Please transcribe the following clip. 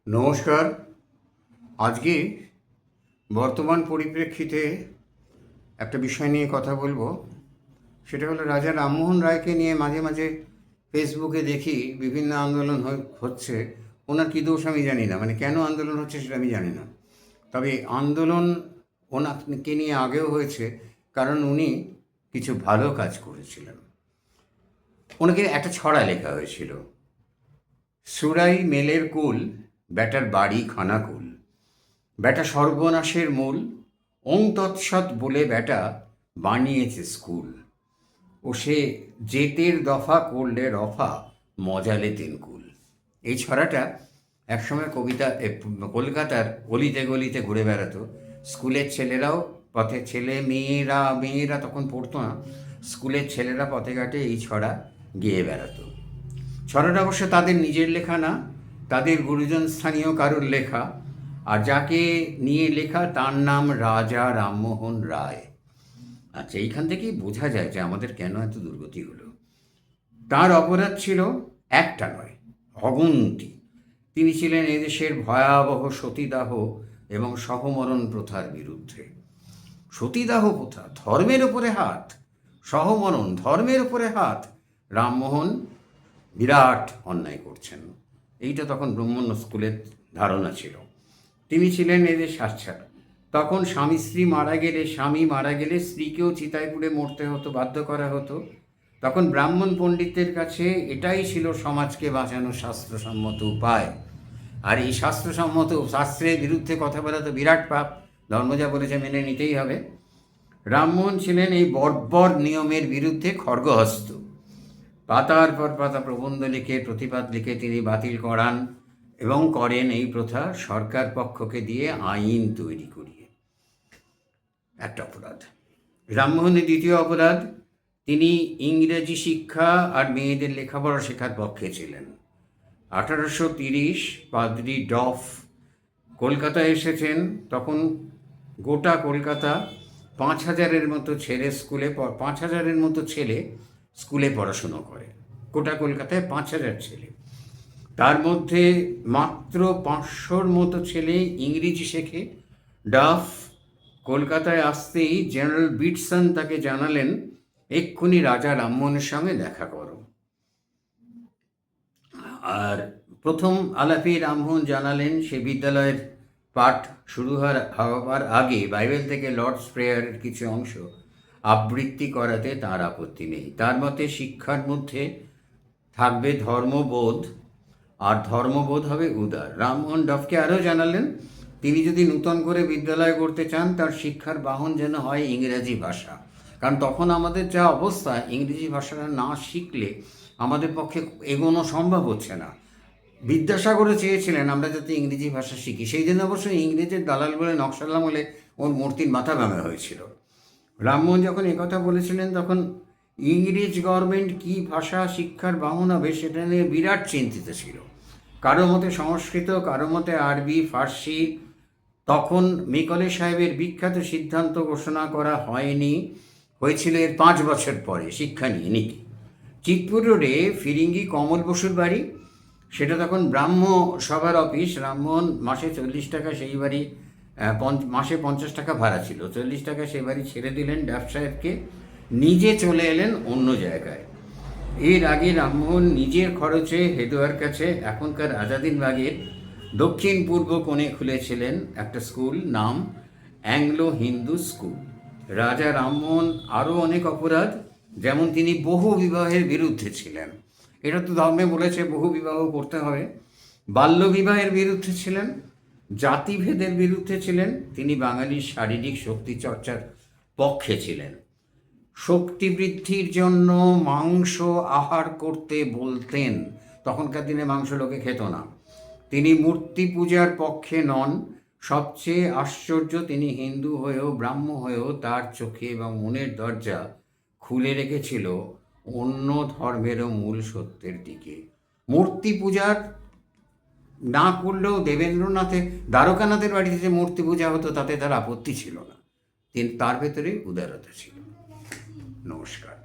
নমস্কার। আজকে বর্তমান পরিপ্রেক্ষিতে একটা বিষয় নিয়ে কথা বলবো। সেটা হলো রাজা রামমোহন রায়কে নিয়ে মাঝে মাঝে ফেসবুকে দেখি বিভিন্ন আন্দোলন হচ্ছে। ওনার কী দোষ আমি জানি না, মানে কেন আন্দোলন হচ্ছে সেটা আমি জানি না। তবে আন্দোলন ওনাকে নিয়ে আগেও হয়েছে, কারণ উনি কিছু ভালো কাজ করেছিলেন। ওনাকে একটা ছড়া লেখা হয়েছিল, সুরাই মেলের কুল, ব্যাটার বাড়ি খানাকুল, ব্যাটা সর্বনাশের মূল, ওং তৎসৎ বলে ব্যাটা বানিয়েছে স্কুল, ও সে জেতের দফা করলে রফা, মজালে তেনকুল। এই ছড়াটা একসময় কলকাতার অলিতে গলিতে ঘুরে বেড়াতো। স্কুলের ছেলেরাও পথে, মেয়েরা তখন পড়তো না, স্কুলের ছেলেরা পথে ঘাটে এই ছড়া গেয়ে বেড়াতো। ছড়াটা অবশ্য তাদের নিজের লেখা না, তাদের গুরুজন স্থানীয় কারোর লেখা। আর যাকে নিয়ে লেখা তার নাম রাজা রামমোহন রায়। আচ্ছা, এইখান থেকেই বোঝা যায় যে আমাদের কেন এত দুর্গতি হলো। তার অপরাধ ছিল একটা নয়, অগুন্তি। তিনি ছিলেন এদেশের ভয়াবহ সতীদাহ এবং সহমরণ প্রথার বিরুদ্ধে। সতীদাহ প্রথা, ধর্মের ওপরে হাত; সহমরণ, ধর্মের ওপরে হাত। রামমোহন বিরাট অন্যায় করছেন, এইটা তখন ব্রাহ্মণ্য স্কুলের ধারণা ছিল। তিনি ছিলেন এদের সাচ্ছার। তখন স্বামী মারা গেলে স্ত্রীকেও চিতায় পুড়ে মরতে হতো, বাধ্য করা হতো। তখন ব্রাহ্মণ পণ্ডিতদের কাছে এটাই ছিল সমাজকে বাঁচানোর শাস্ত্রসম্মত উপায়। আর এই শাস্ত্রের বিরুদ্ধে কথা বলা তো বিরাট পাপ, ধর্ম যা বলেছে মেনে নিতেই হবে। রামমোহন ছিলেন এই বর্বর নিয়মের বিরুদ্ধে খড়গহস্ত। পাতার পর পাতা প্রবন্ধ লিখে, প্রতিবাদ লিখে তিনি বাতিল করান এবং করেন এই প্রথা সরকার পক্ষকে দিয়ে আইন তৈরি করিয়ে। একটা অপরাধ। রামমোহনের দ্বিতীয় অপরাধ, তিনি ইংরেজি শিক্ষা আর মেয়েদের লেখাপড়া শেখার পক্ষে ছিলেন। 1830 পাদ্রি ডফ কলকাতায় এসেছেন। তখন গোটা কলকাতা 5,000-এর মতো ছেলে স্কুলে পড়াশুনো করে। গোটা কলকাতায় 5,000 ছেলে, তার মধ্যে মাত্র 500-র মতো ছেলে ইংরেজি শেখে। ডাফ কলকাতায় আসতেই জেনারেল বিটসন তাকে জানালেন, এক্ষুনি রাজা রামমোহনের সঙ্গে দেখা করো। আর প্রথম আলাপে রামমোহন জানালেন সে বিদ্যালয়ের পাঠ শুরু হওয়ার আগে বাইবেল থেকে লর্ডস প্রেয়ারের কিছু অংশ আবৃত্তি করাতে তার আপত্তি নেই। তার মতে শিক্ষার মধ্যে থাকবে ধর্মবোধ, আর ধর্মবোধ হবে উদার। রামমোহন ডফকে আরও জানালেন, তিনি যদি নূতন করে বিদ্যালয় করতে চান, তার শিক্ষার বাহন যেন হয় ইংরেজি ভাষা। কারণ তখন আমাদের যা অবস্থা, ইংরেজি ভাষাটা না শিখলে আমাদের পক্ষে এগোনো সম্ভব হচ্ছে না। বিদ্যাসাগরও চেয়েছিলেন আমরা যাতে ইংরেজি ভাষা শিখি, সেই জন্য অবশ্য ইংরেজের দালাল বলে নকশাল আমলে ওর মূর্তির মাথা ভাঙা হয়েছিল। রামমোহন যখন একথা বলেছিলেন, তখন ইংরেজ গভর্নমেন্ট কী ভাষা শিক্ষার বাহন হবে সেটা নিয়ে বিরাট চিন্তিত ছিল। কারো মতে সংস্কৃত, কারো মতে আরবি, ফার্সি। তখন মেকলে সাহেবের বিখ্যাত সিদ্ধান্ত ঘোষণা করা হয়েছিল এর 5 বছর পরে শিক্ষা নিয়ে নীতি। চিতপুর রোডে ফিরিঙ্গি কমল বসুর বাড়ি, সেটা তখন ব্রাহ্ম সভার অফিস। রামমোহন মাসে 40 টাকা সেই বাড়ি, মাসে 50 টাকা ভাড়া ছিল, 40 টাকা সেই বাড়ি ছেড়ে দিলেন ডাফ সাহেবকে, নিজে চলে এলেন অন্য জায়গায়। এর আগে রামমোহন নিজের খরচে হেদোয়ার কাছে এখনকার আজাদিনবাগের দক্ষিণ পূর্ব কোণে খুলেছিলেন একটা স্কুল, নাম অ্যাংলো হিন্দু স্কুল। রাজা রামমোহন আরও অনেক অপরাধ, যেমন তিনি বহু বিবাহের বিরুদ্ধে ছিলেন। এটা তো ধর্মে বলেছে বহু বিবাহ করতে হবে। বাল্যবিবাহের বিরুদ্ধে ছিলেন, জাতিভেদের বিরুদ্ধে ছিলেন। তিনি বাঙালির শারীরিক শক্তি চর্চার পক্ষে ছিলেন। শক্তি বৃদ্ধির জন্য মাংস আহার করতে বলতেন, তখনকার দিনে মাংস লোকে খেত না। তিনি মূর্তি পূজার পক্ষে নন। সবচেয়ে আশ্চর্য, তিনি হিন্দু হয়েও, ব্রাহ্ম হয়েও তার চোখে এবং মনের দরজা খুলে রেখেছিল অন্য ধর্মেরও মূল সত্যের দিকে। মূর্তি পূজার না করলেও দ্বারকানাথের বাড়িতে যে মূর্তি পূজা হতো তাতে তার আপত্তি ছিল না। তার ভেতরে উদারতা ছিল। নমস্কার।